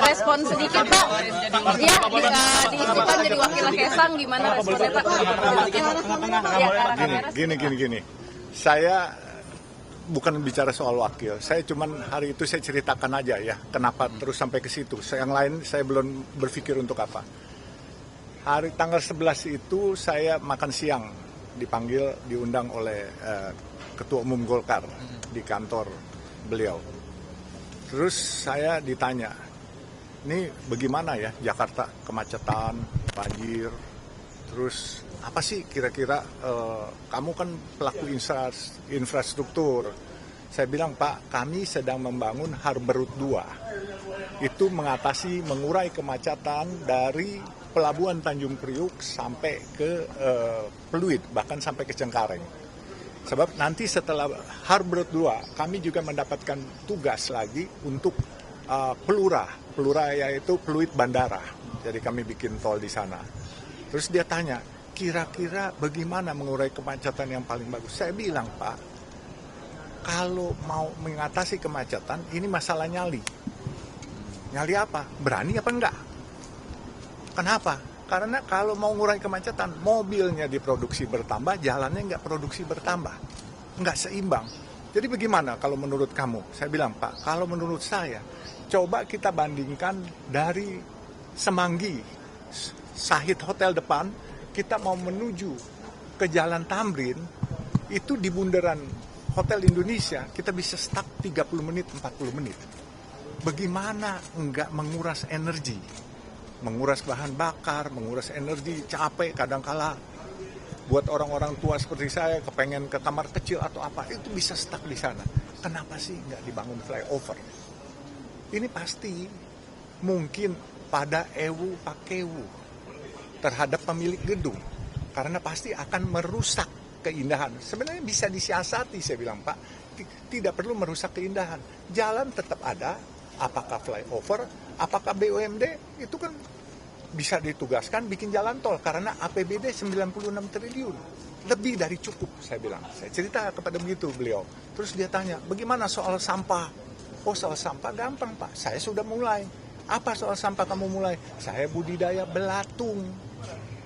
respon sedikit Pak. Ya, diisukan jadi wakil Kesang, gimana responnya Pak? Gini. Saya bukan bicara soal wakil. Saya cuman hari itu saya ceritakan aja ya, kenapa terus sampai ke situ. Yang lain saya belum berpikir untuk apa. Hari tanggal 11 itu saya makan siang, diundang oleh Ketua Umum Golkar di kantor beliau. Terus saya ditanya, ini bagaimana ya Jakarta, kemacetan, banjir, terus apa sih kira-kira kamu kan pelaku infrastruktur. Saya bilang, Pak, kami sedang membangun Harbor Route 2. Itu mengurai kemacetan dari Pelabuhan Tanjung Priuk sampai ke Pluit, bahkan sampai ke Cengkareng. Sebab nanti setelah Harbor Route 2, kami juga mendapatkan tugas lagi untuk Pelura yaitu Pluit Bandara. Jadi kami bikin tol di sana. Terus dia tanya, kira-kira bagaimana mengurai kemacetan yang paling bagus? Saya bilang, Pak, kalau mau mengatasi kemacetan, ini masalah nyali. Nyali apa? Berani apa enggak? Kenapa? Karena kalau mau mengurai kemacetan, mobilnya diproduksi bertambah, jalannya enggak produksi bertambah. Enggak seimbang. Jadi bagaimana kalau menurut kamu? Saya bilang, Pak, kalau menurut saya, coba kita bandingkan dari Semanggi, Sahid Hotel depan, kita mau menuju ke Jalan Tamrin, itu di bundaran Hotel Indonesia, kita bisa stuck 30 menit, 40 menit. Bagaimana enggak menguras energi? Menguras bahan bakar, menguras energi, capek kadangkala. Buat orang-orang tua seperti saya, kepengen ke kamar kecil atau apa, itu bisa stuck di sana. Kenapa sih enggak dibangun flyover? Ini pasti mungkin pada ewu pakewu terhadap pemilik gedung, karena pasti akan merusak keindahan. Sebenarnya bisa disiasati, saya bilang, Pak, tidak perlu merusak keindahan. Jalan tetap ada, apakah flyover, apakah BUMD, itu kan bisa ditugaskan bikin jalan tol, karena APBD 96 triliun. Lebih dari cukup, saya bilang. Saya cerita kepada begitu beliau. Terus dia tanya, bagaimana soal sampah? Oh, soal sampah gampang, Pak. Saya sudah mulai. Apa soal sampah kamu mulai? Saya budidaya belatung.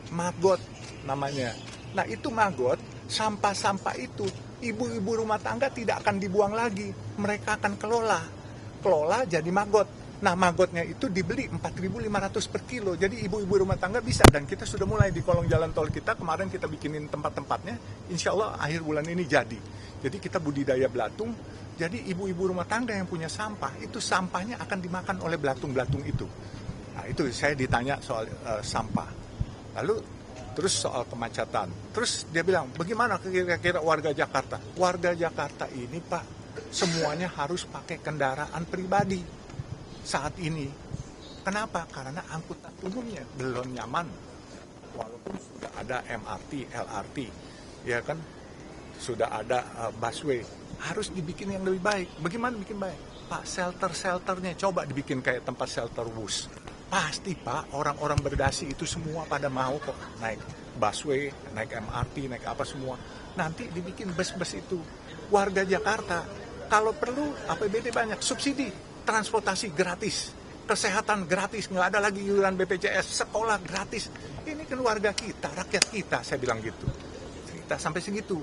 Maggot namanya. Nah, itu maggot, sampah-sampah itu ibu-ibu rumah tangga tidak akan dibuang lagi. Mereka akan kelola jadi maggot. Nah, maggotnya itu dibeli 4.500 per kilo. Jadi ibu-ibu rumah tangga bisa. Dan kita sudah mulai di kolong jalan tol kita. Kemarin kita bikinin tempat-tempatnya. Insya Allah akhir bulan ini jadi. Jadi kita budidaya belatung. Jadi ibu-ibu rumah tangga yang punya sampah, itu sampahnya akan dimakan oleh belatung-belatung itu. Nah, itu saya ditanya soal sampah. Lalu terus soal kemacetan. Terus dia bilang, bagaimana kira-kira warga Jakarta? Warga Jakarta ini, Pak, semuanya harus pakai kendaraan pribadi saat ini. Kenapa? Karena angkutan umumnya belum nyaman. Walaupun sudah ada MRT, LRT, ya kan, sudah ada busway, harus dibikin yang lebih baik. Bagaimana bikin baik? Pak, shelter-shelternya coba dibikin kayak tempat shelter bus. Pasti, Pak, orang-orang berdasi itu semua pada mau kok naik busway, naik MRT, naik apa semua. Nanti dibikin bus-bus itu. Warga Jakarta, kalau perlu APBD banyak, subsidi, transportasi gratis, kesehatan gratis, nggak ada lagi iuran BPJS, sekolah gratis. Ini kan warga kita, rakyat kita, saya bilang gitu. Cerita sampai segitu.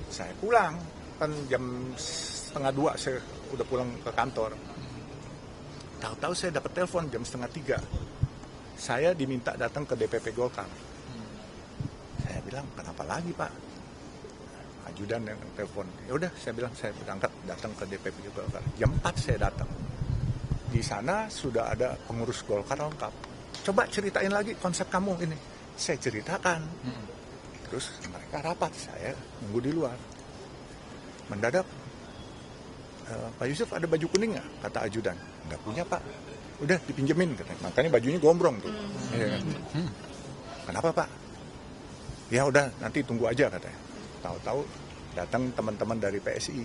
Saya pulang, kan jam 1:30 saya udah pulang ke kantor. Tahu-tahu saya dapat telepon jam 2:30. Saya diminta datang ke DPP Golkar. Saya bilang, kenapa lagi, Pak? Ajudan yang telepon. Ya udah, saya bilang saya berangkat datang ke DPP Golkar. Jam 4 saya datang. Di sana sudah ada pengurus Golkar lengkap. Coba ceritain lagi konsep kamu ini. Saya ceritakan. Terus mereka rapat, saya nunggu di luar. Mendadak, Pak Yusuf ada baju kuning nggak? Kata ajudan. Nggak punya, Pak. Udah dipinjemin, katanya. Makanya bajunya gombrong tuh. Ya, kan? Kenapa, Pak? Ya udah, nanti tunggu aja, katanya. Tahu-tahu datang teman-teman dari PSI.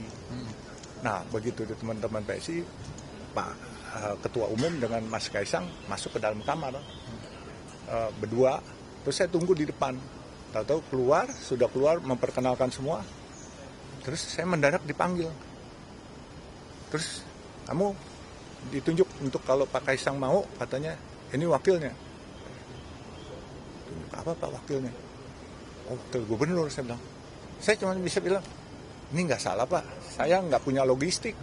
Nah, begitu teman-teman PSI, Pak Ketua Umum dengan Mas Kaisang masuk ke dalam kamar. Berdua, terus saya tunggu di depan. Tahu-tahu sudah keluar memperkenalkan semua. Terus saya mendadak dipanggil. Terus, kamu ditunjuk untuk kalau Pak Kaisang mau, katanya ini wakilnya. Tunjuk apa Pak wakilnya? Oh, wakil gubernur, saya bilang. Saya cuma bisa bilang, ini nggak salah Pak, saya nggak punya logistik.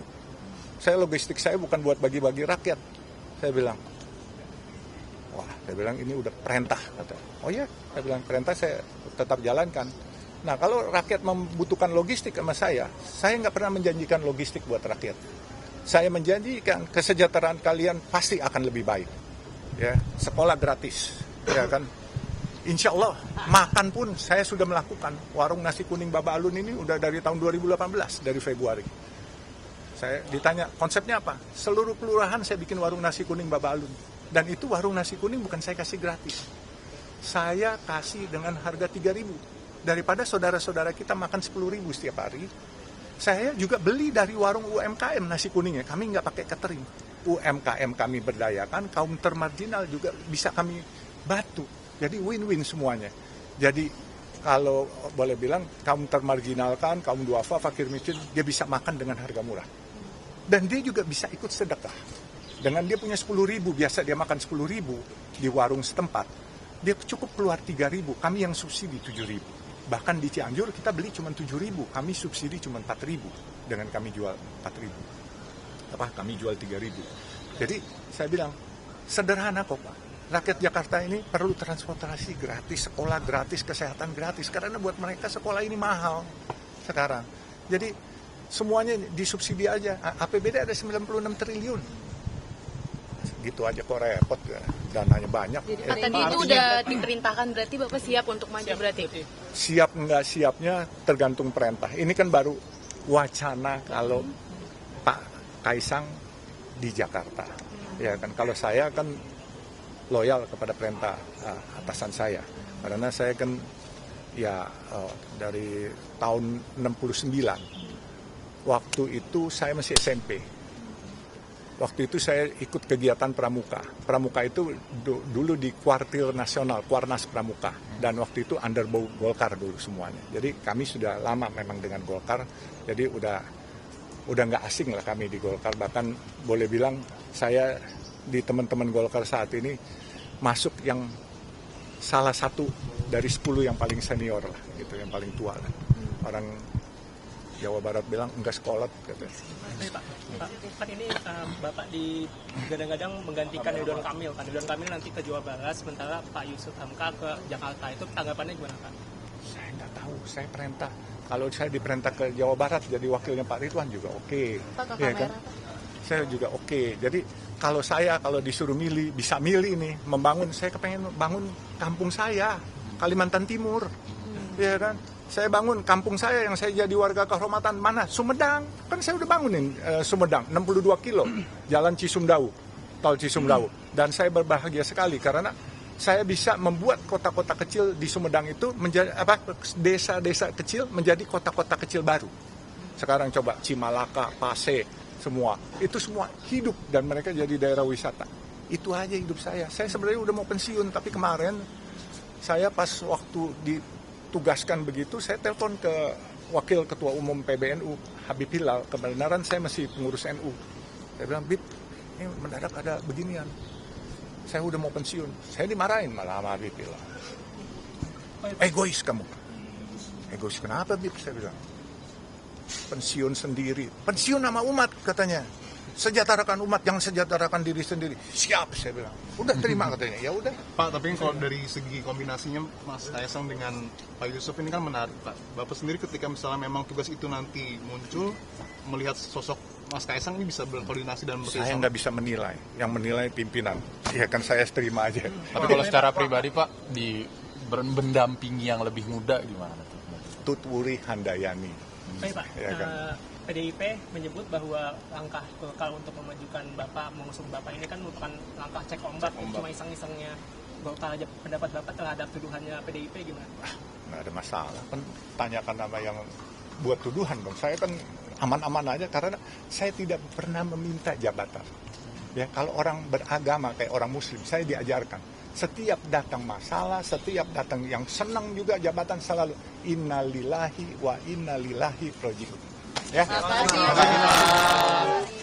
Logistik saya bukan buat bagi-bagi rakyat. Saya bilang, wah, saya bilang ini udah perintah. Kata. Oh ya, saya bilang perintah saya tetap jalankan. Nah, kalau rakyat membutuhkan logistik sama saya nggak pernah menjanjikan logistik buat rakyat. Saya menjanjikan kesejahteraan kalian pasti akan lebih baik. Ya, sekolah gratis, ya kan. Insya Allah, makan pun saya sudah melakukan. Warung nasi kuning Baba Alun ini udah dari tahun 2018, dari Februari. Saya ditanya, konsepnya apa? Seluruh kelurahan saya bikin warung nasi kuning Baba Alun. Dan itu warung nasi kuning bukan saya kasih gratis. Saya kasih dengan harga 3.000. Daripada saudara-saudara kita makan 10.000 setiap hari, saya juga beli dari warung UMKM nasi kuningnya. Kami nggak pakai catering. UMKM kami berdayakan, kaum termarginal juga bisa kami bantu. Jadi win-win semuanya. Jadi kalau boleh bilang kaum termarginalkan, kaum duafa, fakir miskin, dia bisa makan dengan harga murah. Dan dia juga bisa ikut sedekah. Dengan dia punya 10.000, biasa dia makan 10.000 di warung setempat. Dia cukup keluar 3.000, kami yang subsidi 7.000. Bahkan di Cianjur kita beli cuma 7.000, kami subsidi cuma 4.000. Dengan kami jual 4.000. Kami jual 3.000. Jadi saya bilang, sederhana kok Pak. Rakyat Jakarta ini perlu transportasi gratis, sekolah gratis, kesehatan gratis. Karena buat mereka sekolah ini mahal sekarang. Jadi semuanya disubsidi aja. APBD ada 96 triliun. Gitu aja kok repot, dananya banyak. Jadi tadi itu udah diperintahkan, berarti Bapak siap untuk maju berarti? Siap nggak siapnya tergantung perintah. Ini kan baru wacana kalau Pak Kaisang di Jakarta. Ya kan, kalau saya kan loyal kepada perintah atasan saya. Karena saya kan dari tahun 69. Waktu itu saya masih SMP. Waktu itu saya ikut kegiatan Pramuka. Pramuka itu dulu di Kuartir Nasional, Kuarnas Pramuka. Dan waktu itu underbow Golkar dulu semuanya. Jadi kami sudah lama memang dengan Golkar. Jadi udah nggak asing lah kami di Golkar. Bahkan boleh bilang saya di teman-teman Golkar saat ini masuk yang salah satu dari 10 yang paling senior lah, gitu, yang paling tua lah. Orang Jawa Barat bilang enggak sekolah katanya. Pak ini Bapak digadang-gadang menggantikan Ridwan Kamil. Ridwan Kamil nanti ke Jawa Barat, sementara Pak Yusuf Hamka ke Jakarta. Itu tanggapannya gimana Pak? Saya nggak tahu, saya perintah. Kalau saya diperintah ke Jawa Barat jadi wakilnya Pak Ridwan juga oke. Ya kan? Saya juga oke. Jadi kalau disuruh milih, bisa milih nih, membangun, saya kepengen bangun kampung saya, Kalimantan Timur. Ya kan? Saya bangun kampung saya yang saya jadi warga kehormatan, mana? Sumedang. Kan saya udah bangunin Sumedang, 62 kilo, jalan Cisumdawu, tol Cisumdawu. Dan saya berbahagia sekali karena saya bisa membuat kota-kota kecil di Sumedang itu menjadi desa-desa kecil menjadi kota-kota kecil baru. Sekarang coba Cimalaka, Pase, semua. Itu semua hidup dan mereka jadi daerah wisata. Itu aja hidup saya. Saya sebenarnya udah mau pensiun, tapi kemarin saya pas waktu ditugaskan begitu, saya telepon ke Wakil Ketua Umum PBNU, Habib Hilal, kebenaran saya masih pengurus NU. Saya bilang, Bib, ini mendadak ada beginian. Saya udah mau pensiun. Saya dimarahin malah sama Habib Hilal. Egois kamu. Egois kenapa, Bib? Saya bilang. Pensiun sendiri. Pensiun sama umat katanya. Sejahterakan umat, jangan sejahterakan diri sendiri. Siap, saya bilang. Udah terima katanya. Ya udah. Pak, tapi kalau dari segi kombinasinya Mas Kaisang dengan Pak Yusuf ini kan menarik, Pak. Bapak sendiri ketika misalnya memang tugas itu nanti muncul, melihat sosok Mas Kaisang ini bisa berkoordinasi dan bekerjasama. Saya nggak bisa menilai. Yang menilai pimpinan. Ya kan saya terima aja. Tapi kalau secara pribadi Pak, di mendampingi yang lebih muda gimana? Tutwuri Handayani. Baik Pak, Ya kan? PDIP menyebut bahwa langkah Golkar untuk memajukan Bapak, mengusung Bapak ini kan merupakan langkah cek ombak. Cuma iseng-isengnya Golkar aja. Pendapat Bapak terhadap tuduhannya PDIP gimana? Nggak ada masalah. Kan tanyakan nama yang buat tuduhan dong. Saya kan aman-aman aja karena saya tidak pernah meminta jabatan. Ya, kalau orang beragama kayak orang Muslim, saya diajarkan setiap datang masalah, setiap datang yang senang juga jabatan selalu innalillahi wa innalillahi rojiun. Ya. Terima kasih.